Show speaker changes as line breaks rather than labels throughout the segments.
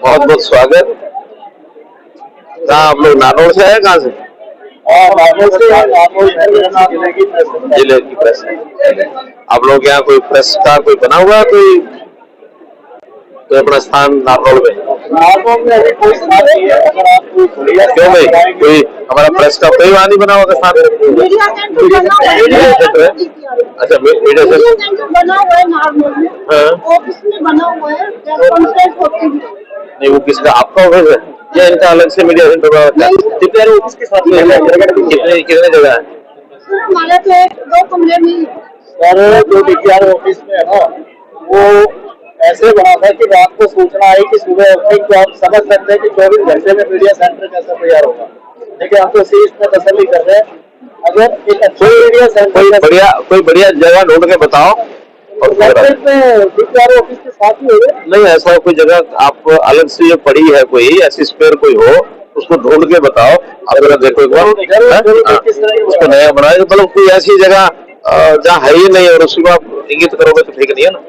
बहुत बहुत स्वागत। कहाँ आप लोग नागौर से है, कहाँ से? जिले की प्रेस। आप लोग यहाँ कोई प्रेस का कोई बना हुआ है, कोई अपना स्थान नागौर में? क्यों भाई, कोई हमारा प्रेस का कोई वहाँ नहीं बना हुआ स्थान? मीडिया सेंटर है। अच्छा, मीडिया सेंटर बना हुआ है नागौर में, ऑफिस में बना हुआ है, नहीं वो किसका, आपका ऑफिस है या इनका अलग से मीडिया सेंटर बना होता है? कितने ऑफिस के साथ में कितने जगह है? हमारे तो 2 कमरे में सर, जो DPR ऑफिस में है ना, वो ऐसे बना था कि रात को सूचना आई कि सुबह उठे, तो आप समझ सकते हैं कि 24 घंटे में मीडिया सेंटर कैसे तैयार होगा। लेकिन हम तो इस पर तसल्ली कर रहे हैं, अगर एक अच्छा मीडिया सेंटर कोई बढ़िया जगह ढूंढ के बताओ। और DPR ऑफिस के साथ ही हो, नहीं ऐसा कोई जगह आप अलग से जो पड़ी है, कोई ऐसी स्पेयर कोई हो, उसको ढूंढ के बताओ। अगर देखो एक बार उसको नया बनाए, मतलब कोई ऐसी जगह जहाँ है ही नहीं और उसको आप इंगित करोगे तो ठीक नहीं है ना।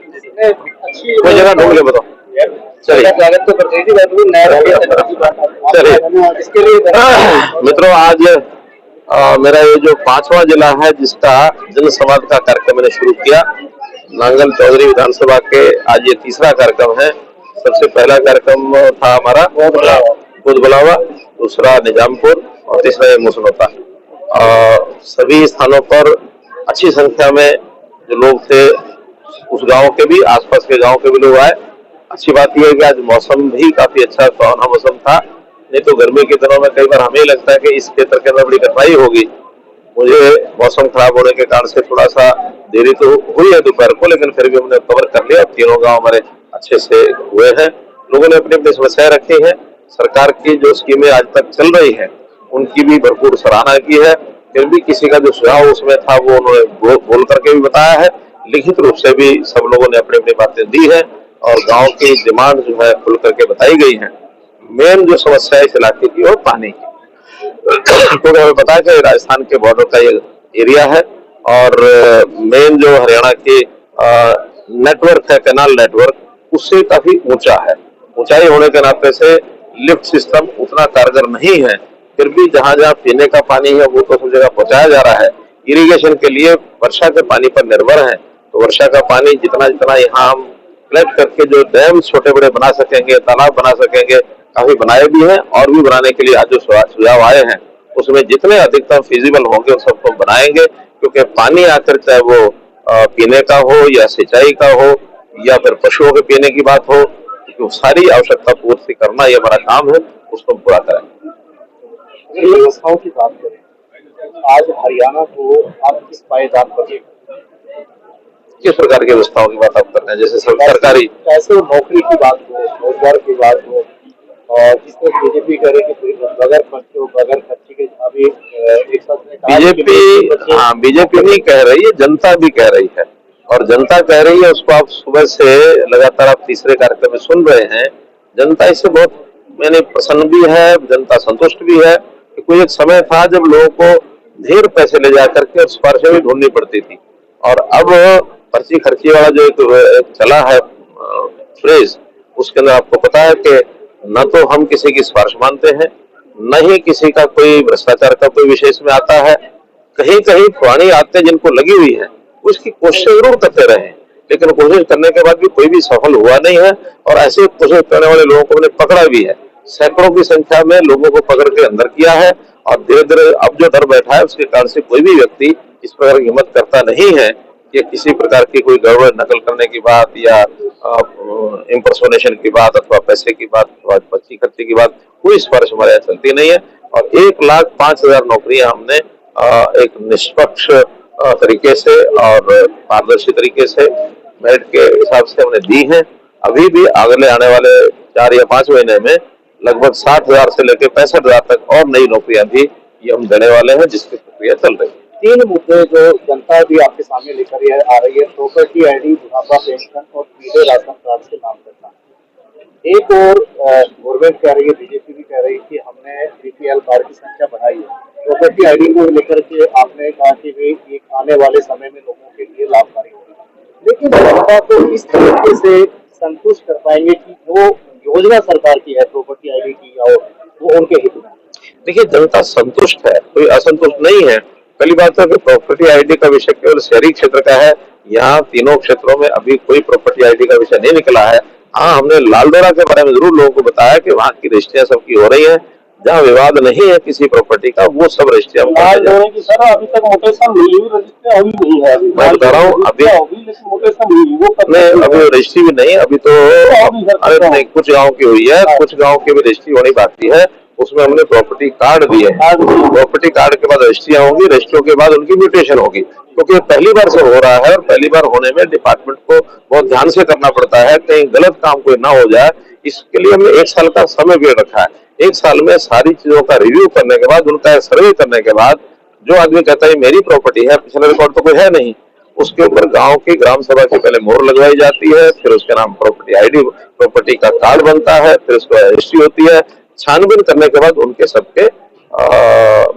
कोई जगह ढूंढ के बताओ। चलिए इसके लिए मित्रों, आज मेरा ये जो 5वां जिला है जिसका जन संवाद का कार्यक्रम मैंने शुरू किया, नांगल चौधरी विधानसभा के आज ये 3रा कार्यक्रम है। सबसे पहला कार्यक्रम था हमारा बुधबलावा, दूसरा निजामपुर और तीसरा ये मुसनोता। सभी स्थानों पर अच्छी संख्या में जो लोग थे, उस गांव के भी, आसपास के गांव के भी लोग आए। अच्छी बात यह है कि आज मौसम भी काफी अच्छा सुहावना मौसम था, नहीं तो गर्मी के दिनों में कई बार हमें लगता है कि इस क्षेत्र के अंदर बड़ी कठिनाई होगी। मुझे मौसम खराब होने के कारण से थोड़ा सा देरी तो हुई है दोपहर को, लेकिन फिर भी हमने कवर कर लिया। तीनों गांव हमारे अच्छे से हुए हैं। लोगों ने अपनी अपनी समस्याएं रखी है। सरकार की जो स्कीमें आज तक चल रही है उनकी भी भरपूर सराहना की है। फिर भी किसी का जो सुझाव उसमें था वो उन्होंने बोल करके भी बताया है, लिखित रूप से भी सब लोगों ने अपनी अपनी बातें दी है और गांव की डिमांड जो है खुल करके बताई गई है। मेन जो समस्या है इस इलाके की वो पानी की, क्योंकि हमें पता है कि राजस्थान के बॉर्डर का ये एरिया है और मेन जो हरियाणा की नेटवर्क है, कैनाल नेटवर्क, उससे काफी ऊंचा है। ऊंचाई होने के नाते से लिफ्ट सिस्टम उतना कारगर नहीं है। फिर भी जहां जहां पीने का पानी है वो तो सब जगह पहुंचाया जा रहा है। इरिगेशन के लिए वर्षा के पानी पर निर्भर है, तो वर्षा का पानी जितना जितना यहाँ हम कलेक्ट करके जो डैम छोटे बड़े बना सकेंगे, तालाब बना सकेंगे, काफी बनाए भी हैं और भी बनाने के लिए आज जो सुझाव आए हैं उसमें जितने अधिकतम फिजिबल होंगे उन सबको बनाएंगे। क्योंकि पानी आकर चाहे वो पीने का हो या सिंचाई का हो या फिर पशुओं के पीने की बात हो, तो सारी आवश्यकता पूर्ति करना ये हमारा काम है, उसको पूरा करें।
व्यवस्थाओं की बात करें, आज हरियाणा को आप किस पायदान पर
किस प्रकार की व्यवस्थाओं की बात आप करते हैं? जैसे सरकारी
कैसे नौकरी की बात हो, रोजगार की बात हो, और जिसमें बीजेपी कह रही है कि बगैर खर्ची के अभी एक साथ
बीजेपी नहीं कह रही है, जनता भी कह रही है और जनता कह रही है उसको आप सुबह से लगातार आप 3रे कार्यक्रम में सुन रहे हैं। जनता इससे बहुत मैंने प्रसन्न भी है, जनता संतुष्ट भी है कि कोई एक समय था जब लोगों को ढेर पैसे ले जा करके और सिफारिशें भी ढूंढनी पड़ती थी, और अब पर्ची खर्ची वाला जो एक चला है फ्रेज, उसके अंदर आपको पता है कि न तो हम किसी की सिफारिश मानते हैं, न ही किसी का कोई भ्रष्टाचार का कोई विषय इसमें आता है। कहीं कहीं पुरानी आदतें जिनको लगी हुई है उसकी कोशिश जरूर करते रहे, लेकिन कोशिश करने के बाद भी कोई भी सफल हुआ नहीं है और ऐसे कोशिश करने वाले लोगों को हमने पकड़ा भी है। सैकड़ों की संख्या में लोगों को पकड़ के अंदर किया है और धीरे धीरे अब जो डर बैठा है उसके कारण से कोई भी व्यक्ति इस प्रकार की हिम्मत करता नहीं है कि किसी प्रकार की कोई गड़बड़ नकल करने की बात या इम्पर्सोनेशन की बात अथवा पैसे की बात अथवा पर्ची खर्ची की बात, कोई सिफारिश हमारे यहाँ चलती नहीं है। और 1,05,000 नौकरियां हमने एक निष्पक्ष तरीके से और पारदर्शी तरीके से मेरिट के हिसाब से हमने दी है। अभी भी अगले आने वाले 4 या 5 महीने में लगभग 60,000 से लेकर 65,000 तक और नई नौकरियां भी ये हम देने वाले हैं, जिसकी प्रक्रिया चल रही है।
3 मुद्दे जो जनता भी आपके सामने लेकर आ रही है, प्रॉपर्टी ID, बुढ़ापा पेंशन और पीले राशन कार्ड से नाम करना। एक और गवर्नमेंट कह रही है, बीजेपी भी कह रही है कि हमने BPL कार्ड की संख्या बढ़ाई है। प्रॉपर्टी ID को लेकर के आपने कहा कि वे एक आने वाले समय में लोगों के लिए लाभकारी होगी, लेकिन जनता को इस तरीके से संतुष्ट कर पाएंगे कि जो योजना सरकार की है प्रॉपर्टी आईडी की और वो उनके हित में?
देखिए, जनता संतुष्ट है, कोई असंतुष्ट नहीं है। पहली बात है कि प्रॉपर्टी आईडी का विषय केवल शहरी क्षेत्र का है। यहाँ तीनों क्षेत्रों में अभी कोई प्रॉपर्टी आईडी का विषय नहीं निकला है। हाँ, हमने लालडोरा के बारे में जरूर लोगों को बताया कि वहाँ की रजिस्ट्रियां सबकी हो रही है, जहाँ विवाद नहीं है किसी प्रॉपर्टी का, वो सब रजिस्ट्रियां
लालडोरे की सर अभी तक मोटेशन हुई हुई रजिस्ट्री अभी नहीं है।
मैं बता रहा हूँ अभी
मोटेशन हुई वो
नहीं, अभी रजिस्ट्री भी नहीं, अभी तो अरे नहीं, कुछ गाँव की हुई है, कुछ गाँव की भी रजिस्ट्री होनी बाकी है। उसमें हमने प्रॉपर्टी कार्ड दिए हैं, प्रॉपर्टी कार्ड के बाद रजिस्ट्रियां होंगी, रजिस्ट्रियों के बाद उनकी म्यूटेशन होगी, क्योंकि पहली बार से हो रहा है और पहली बार होने में डिपार्टमेंट को बहुत ध्यान से करना पड़ता है, कहीं गलत काम कोई ना हो जाए। इसके लिए हमने 1 साल का समय भी रखा है। 1 साल में सारी चीजों का रिव्यू करने के बाद, उनका सर्वे करने के बाद, जो आदमी कहता है मेरी प्रॉपर्टी है, पिछला रिकॉर्ड तो कोई है नहीं, उसके ऊपर गांव की ग्राम सभा की पहले मोहर लगवाई जाती है, फिर उसके नाम प्रॉपर्टी आईडी, प्रॉपर्टी का कार्ड बनता है, फिर उसको रजिस्ट्री होती है। छानबीन करने के बाद उनके सबके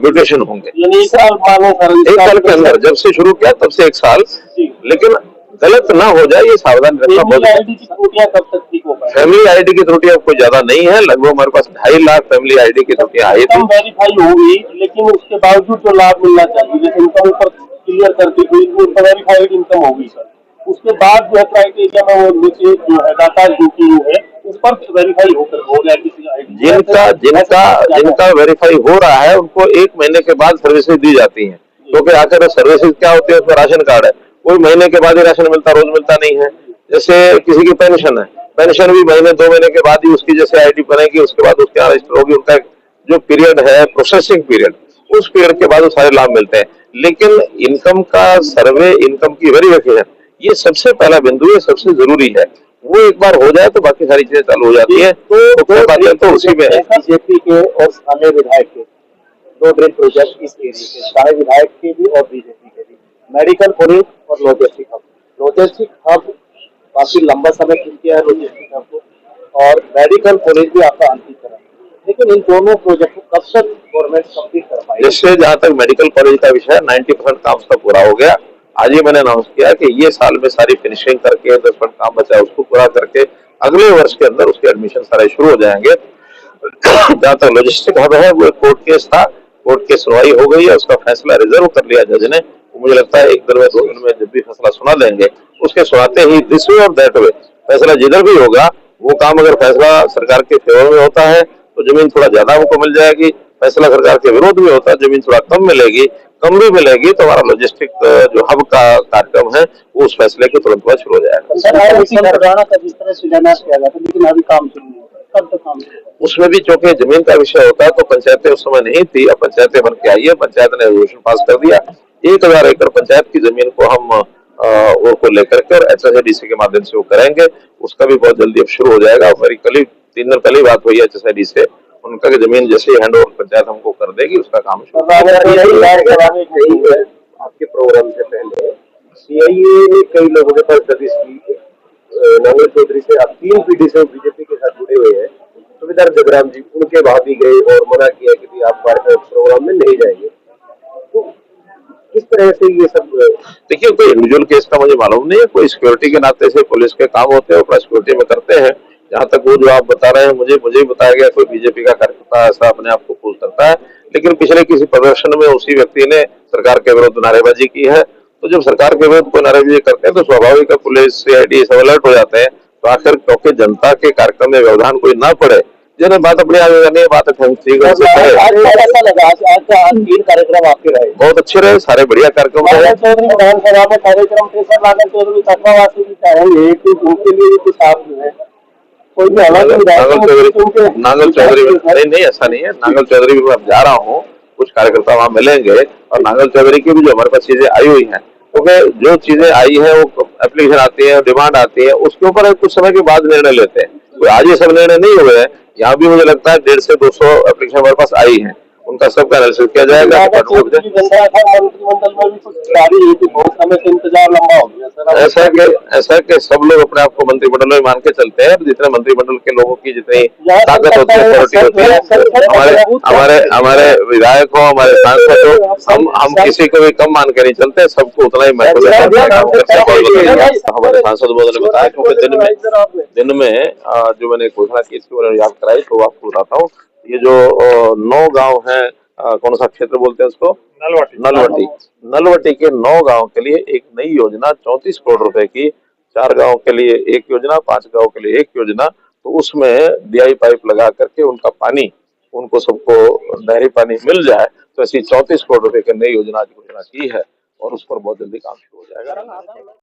म्यूटेशन होंगे।
1
साल के अंदर, जब से शुरू किया तब से 1 साल, लेकिन गलत ना हो जाए ये सावधान रखना बहुत। फैमिली आईडी की त्रुटियां कोई ज्यादा नहीं है, लगभग हमारे पास 2.5 लाख फैमिली आईडी की त्रुटियां आई थी।
वेरीफाई होगी, लेकिन उसके बावजूद जो लाभ मिलना चाहिए, जैसे इनकम ऊपर क्लियर करके वेरीफाइड इनकम होगी सर, उसके बाद जो है क्राइटेरिया में वो नीचे जो है डाटा जो है उस पर वेरीफाई होकर हो गया किसी आईडी।
जिनका वेरीफाई हो रहा है उनको 1 महीने के बाद सर्विसेज दी जाती है, क्योंकि आखिर सर्विसेज क्या होती है, उसमें राशन कार्ड है, कोई महीने के बाद ही राशन मिलता, रोज मिलता नहीं है। जैसे किसी की पेंशन है, पेंशन भी महीने 2 महीने के बाद ही उसकी जैसे आईडी बनेगी, उसके बाद उसके यहाँ रजिस्टर होगी, उनका जो पीरियड है प्रोसेसिंग पीरियड, उस पीरियड के बाद वो सारे लाभ मिलते हैं। लेकिन इनकम का सर्वे, इनकम की वेरिफिकेशन, ये सबसे पहला बिंदु है, सबसे जरूरी है। वो एक बार हो जाए तो बाकी सारी चीजें चालू हो जाती है। तो उसी में
बीजेपी के और स्थानीय विधायक के 2 ड्रीम प्रोजेक्ट इस एरिया के, स्थानीय विधायक के भी और बीजेपी के भी, मेडिकल कॉलेज और लॉजिस्टिक हब। लॉजिस्टिक हब काफी लंबा समय खींच गया है लॉजिस्टिक हब को, और मेडिकल कॉलेज भी आपका अंतिम, लेकिन इन दोनों प्रोजेक्ट को कब तक गवर्नमेंट कंप्लीट कर पाएगी?
जैसे जहाँ तक मेडिकल कॉलेज का विषय 90% काम उसका पूरा हो गया। आज ही मैंने अनाउंस किया कि ये साल में सारी फिनिशिंग करके 10% काम बचा है उसको पूरा करके अगले वर्ष के अंदर उसके एडमिशन सारे शुरू हो जाएंगे। जहाँ तक लॉजिस्टिक हब है, वो कोर्ट केस था, कोर्ट की सुनवाई हो गई है, उसका फैसला रिजर्व कर लिया जज ने। मुझे लगता है 1 दिन में 2 दिन में जब भी फैसला सुना देंगे, उसके सुनाते ही दिस वे और दैट वे फैसला जिधर भी होगा, वो काम अगर फैसला सरकार के फेवर में होता है तो जमीन थोड़ा ज्यादा हमको मिल जाएगी, फैसला सरकार के विरोध में होता है जमीन थोड़ा कम मिलेगी, कम भी मिलेगी तो हमारा लॉजिस्टिक जो हब का कार्यक्रम है वो उस फैसले के तुरंत बाद शुरू हो जाएगा। उसमें भी चूंकि जमीन का विषय होता है तो पंचायतें उस समय नहीं थी, अब पंचायतें बन के आई है, पंचायत ने रेजोल्यूशन पास कर दिया। 1000 एकड़ पंचायत की जमीन को हम को लेकर के HSIDC के माध्यम से वो करेंगे, उसका भी बहुत जल्दी अब शुरू हो जाएगा। मेरी 3 दिन कल ही बात हुई है HSID से, उनका की जमीन जैसे ही हैंड ओवर पंचायत हमको कर देगी उसका काम शुरू।
आपके प्रोग्राम से पहले CIA ने कई लोगों के पास दबिश की, नांगल चौधरी से आप 3 पीढ़ी से बीजेपी के साथ जुड़े हुए हैं, सुबेदार जगराम जी, उनके वहां भी गए और मना किया कि आप हमारे प्रोग्राम में नहीं जाएंगे। तो किस तरह से ये सब?
देखिए, कोई इंडिविजुअल केस का मुझे मालूम नहीं है, कोई सिक्योरिटी के नाते से पुलिस के काम होते हैं, अपना सिक्योरिटी में करते हैं। जहाँ तक वो जो आप बता रहे हैं, मुझे भी बताया गया कोई बीजेपी का कार्यकर्ता ऐसा अपने आप को पोस्ट करता है, लेकिन पिछले किसी प्रदर्शन में उसी व्यक्ति ने सरकार के विरुद्ध नारेबाजी की है। तो जब सरकार के विरुद्ध कोई नारेबाजी करते हैं तो स्वाभाविक है पुलिस CID सब अलर्ट हो जाते हैं। तो आखिर क्योंकि जनता के कार्यक्रम में व्यवधान कोई ना पड़े, जिन्हें बात अपने आगे करनी है, बात ठीक है।
कार्यक्रम आपके रहे
बहुत अच्छे रहे, सारे बढ़िया कार्यक्रम रहे।
विधानसभा में कार्यक्रम थे सर, नागल चौधरी तकवासी भी चाहेंगे कि उनके लिए कुछ आप जो है
नांगल चौधरी नहीं, ऐसा नहीं है। नांगल चौधरी भी मैं जा रहा हूँ, कुछ कार्यकर्ता वहाँ मिलेंगे, और नांगल चौधरी की भी जो हमारे पास चीजें आई हुई हैं, क्योंकि जो चीजें आई है वो एप्लीकेशन आती है, डिमांड आती है, उसके ऊपर कुछ समय के बाद निर्णय लेते हैं। तो आज ये सब निर्णय नहीं हुए हैं। यहाँ भी मुझे लगता है 150 से 200 एप्लीकेशन हमारे पास आई है, उनका सबका एनालिसिस किया जाएगा।
मंत्रिमंडल में भी कुछ तैयारी हुई थी, बहुत समय से इंतजार लंबा हो गया सर।
ऐसा कि सब लोग अपने आप को मंत्रिमंडल में मान के चलते हैं। जितने मंत्रिमंडल के लोगों की जितनी ताकत होती है, अथॉरिटी होती है, हमारे हमारे विधायक हो, हमारे सांसद हो, हम किसी को भी कम मान के नहीं चलते, सबको उतना ही महत्व देते हैं। हमारे सांसद महोदय ने बताया क्योंकि दिन में जो मैंने घोषणा की थी उन्होंने याद कराई, तो आपको बताता हूँ। ये जो 9 गांव है, कौन सा क्षेत्र बोलते हैं उसको, नलवटी के 9 गांव के लिए एक नई योजना 34 करोड़ रुपए की, 4 गांव के लिए एक योजना, 5 गांव के लिए एक योजना। तो उसमें डीआई पाइप लगा करके उनका पानी, उनको सबको नहरी पानी मिल जाए, तो ऐसी 34 करोड़ रुपए की नई योजना की घोषणा की है और उस पर बहुत जल्दी काम शुरू हो जाएगा।